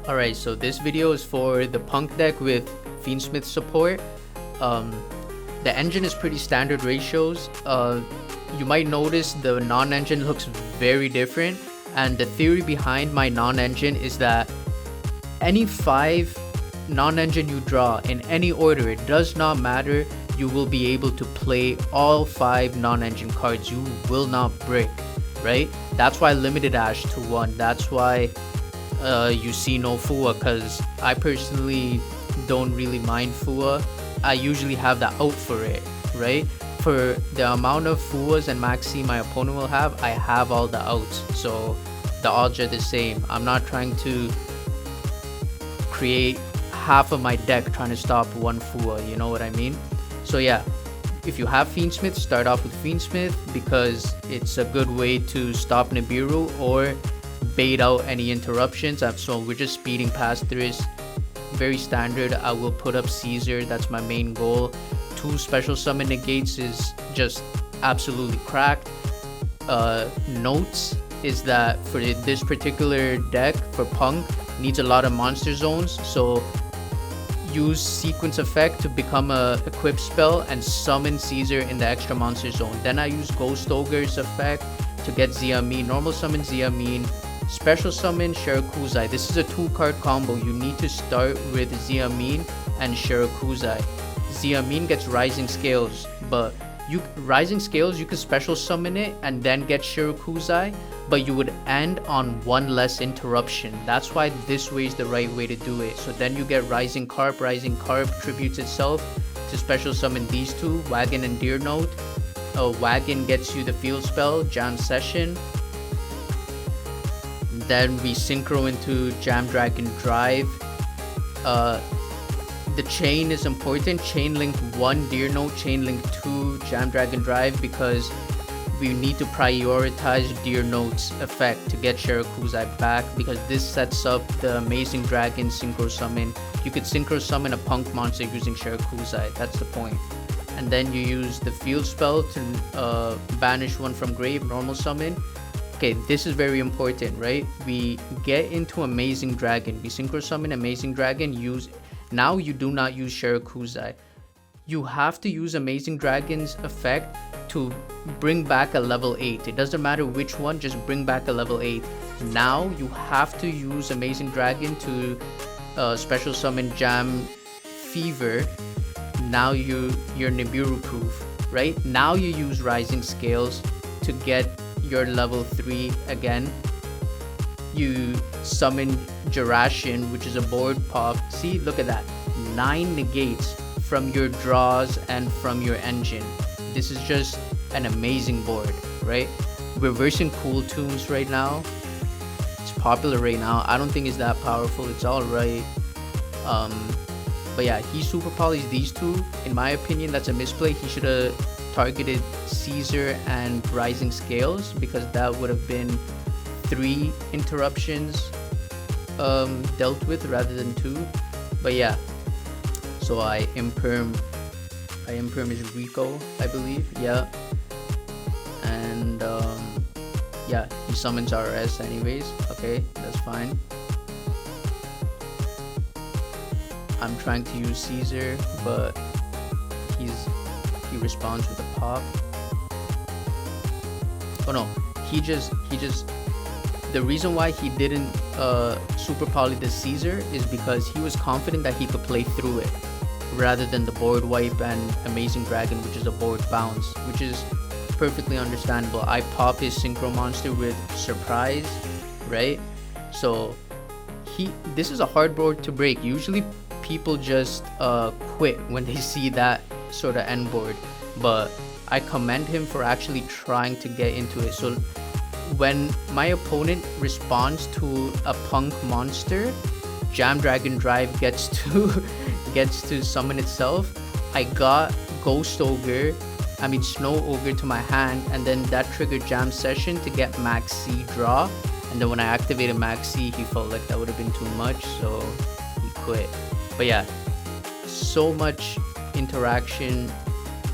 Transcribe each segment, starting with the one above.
Alright, so this video is for the P.U.N.K deck with Fiendsmith support. The engine is pretty standard ratios. You might notice the non-engine looks very different, and the theory behind my non-engine is that any 5 non-engine you draw in any order, it does not matter, you will be able to play all 5 non-engine cards. You will not brick, right? That's why I limited Ash to 1. That's why you see no Fua, because I personally don't really mind Fua. I usually have the out for it, right? For the amount of Fuas and Maxi my opponent will have, I have all the outs, so the odds are the same. I'm not trying to create half of my deck trying to stop one Fua, you know what I mean? So yeah, if you have Fiendsmith, start off with Fiendsmith because it's a good way to stop Nibiru or bait out any interruptions. So we're just speeding past this. Very standard. I will put up Caesar, that's my main goal. 2 special summon negates is just absolutely cracked. Notes is that for this particular deck, for P.U.N.K, needs a lot of monster zones, so use sequence effect to become a equip spell and summon Caesar in the extra monster zone. Then I use Ghost Ogre's effect to get Ziamin, normal summon Ziamin, special summon Shirakuzai. This is a 2-card combo. You need to start with Ziamin and Shirakuzai. Ziamin gets Rising Scales, but Rising Scales you could special summon it and then get Shirakuzai, but you would end on 1 less interruption. That's why this way is the right way to do it. So then you get Rising Carp. Rising Carp tributes itself to special summon these 2, Wagon and Deer Note. Wagon gets you the field spell, Jam Session. Then we synchro into Jam Dragon Drive. The chain is important. Chain link 1 Deer Note, chain link 2 Jam Dragon Drive, because we need to prioritize Deer Note's effect to get Shirakuzai back, because this sets up the Amazing Dragon synchro summon. You could synchro summon a P.U.N.K monster using Shirakuzai, that's the point. And then you use the field spell to banish 1 from grave, normal summon. Okay, this is very important, right? We get into Amazing Dragon, we synchro summon Amazing Dragon, now you do not use Shirakuzai. You have to use Amazing Dragon's effect to bring back a level 8. It doesn't matter which one, just bring back a level 8. Now you have to use Amazing Dragon to special summon Jam Fever. Now you're Nibiru proof, right? Now you use Rising Scales to get your level 3 again. You summon Jirachian, which is a board pop. See, look at that, 9 negates from your draws and from your engine. This is just an amazing board, right? Reversing Cool Tunes right now, it's popular right now. I don't think it's that powerful, it's all right. But yeah, he super polys these 2. In my opinion, that's a misplay. He should have targeted Caesar and Rising Scales, because that would have been 3 interruptions dealt with rather than 2. But yeah, so I imperm is Rico, I believe. Yeah, and yeah, he summons RS anyways. Okay, that's fine. I'm trying to use Caesar, but he responds with a pop. Oh no, he just the reason why he didn't super poly the Caesar is because he was confident that he could play through it, rather than the board wipe and Amazing Dragon, which is a board bounce, which is perfectly understandable. I pop his synchro monster with Surprise, right? So this is a hard board to break. Usually people just quit when they see that sort of end board, but I commend him for actually trying to get into it. So when my opponent responds to a P.U.N.K monster, Jam Dragon Drive gets to summon itself. I got Snow Ogre to my hand, and then that triggered Jam Session to get Maxi draw. And then when I activated Maxi, he felt like that would have been too much, so he quit. But yeah, so much interaction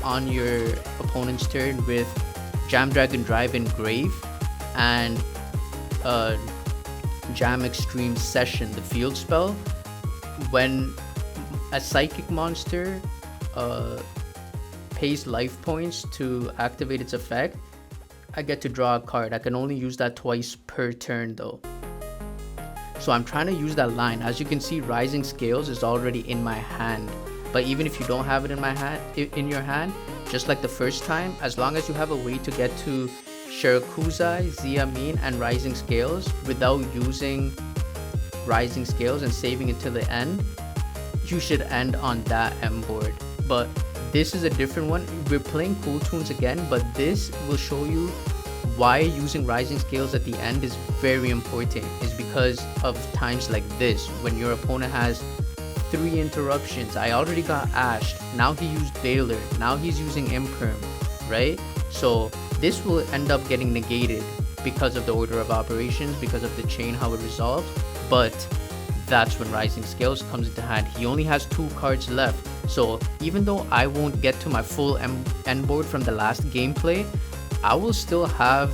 on your opponent's turn with Jam Dragon Drive and Grave, and Jam Extreme Session, the field spell. When a psychic monster pays life points to activate its effect, I get to draw a card. I can only use that twice per turn though. So I'm trying to use that line. As you can see, Rising Scales is already in my hand. But even if you don't have it in your hand, just like the first time, as long as you have a way to get to Shirakuzai, Ziamin, and Rising Scales without using Rising Scales and saving it to the end, you should end on that M board. But this is a different one. We're playing Cool Tunes again, but this will show you why using Rising Scales at the end is very important. Is because of times like this, when your opponent has 3 interruptions. I already got Ashed, now he used Veiler, now he's using Imperm, right? So this will end up getting negated because of the order of operations, because of the chain, how it resolves. But that's when Rising Scales comes into hand. He only has 2 cards left, so even though I won't get to my full end board from the last gameplay, I will still have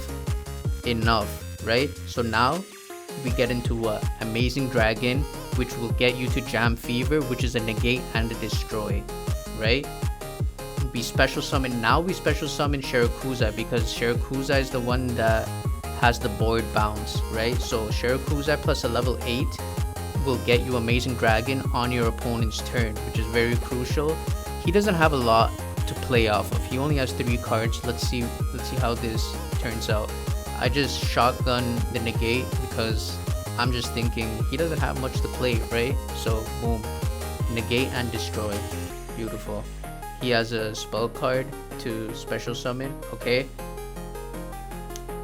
enough, right? So now we get into Amazing Dragon, which will get you to Jam Fever, which is a negate and a destroy, right? We special summon Shirakuzai, because Shirakuzai is the one that has the board bounce, right? So Shirakuzai plus a level 8 will get you Amazing Dragon on your opponent's turn, which is very crucial. He doesn't have a lot to play off of. He only has 3 cards. Let's see how this turns out. I just shotgun the negate because I'm just thinking he doesn't have much to play, right? So boom, negate and destroy. Beautiful. He has a spell card to special summon. Okay,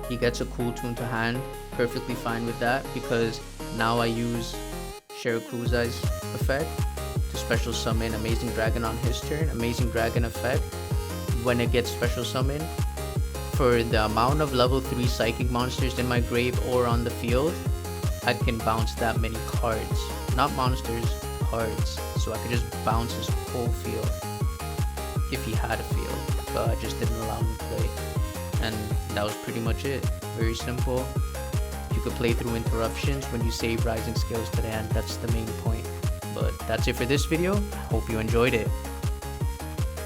he gets a Cool Tune to hand. Perfectly fine with that, because now I use Shirakuzai's effect to special summon Amazing Dragon on his turn. Amazing Dragon effect, when it gets special summoned, for the amount of level 3 psychic monsters in my grave or on the field, I can bounce that many cards. Not monsters, cards. So I could just bounce his whole field if he had a field, but I just didn't allow him to play. And that was pretty much it. Very simple. You could play through interruptions when you save Rising Scales to the end. That's the main point. But that's it for this video. Hope you enjoyed it.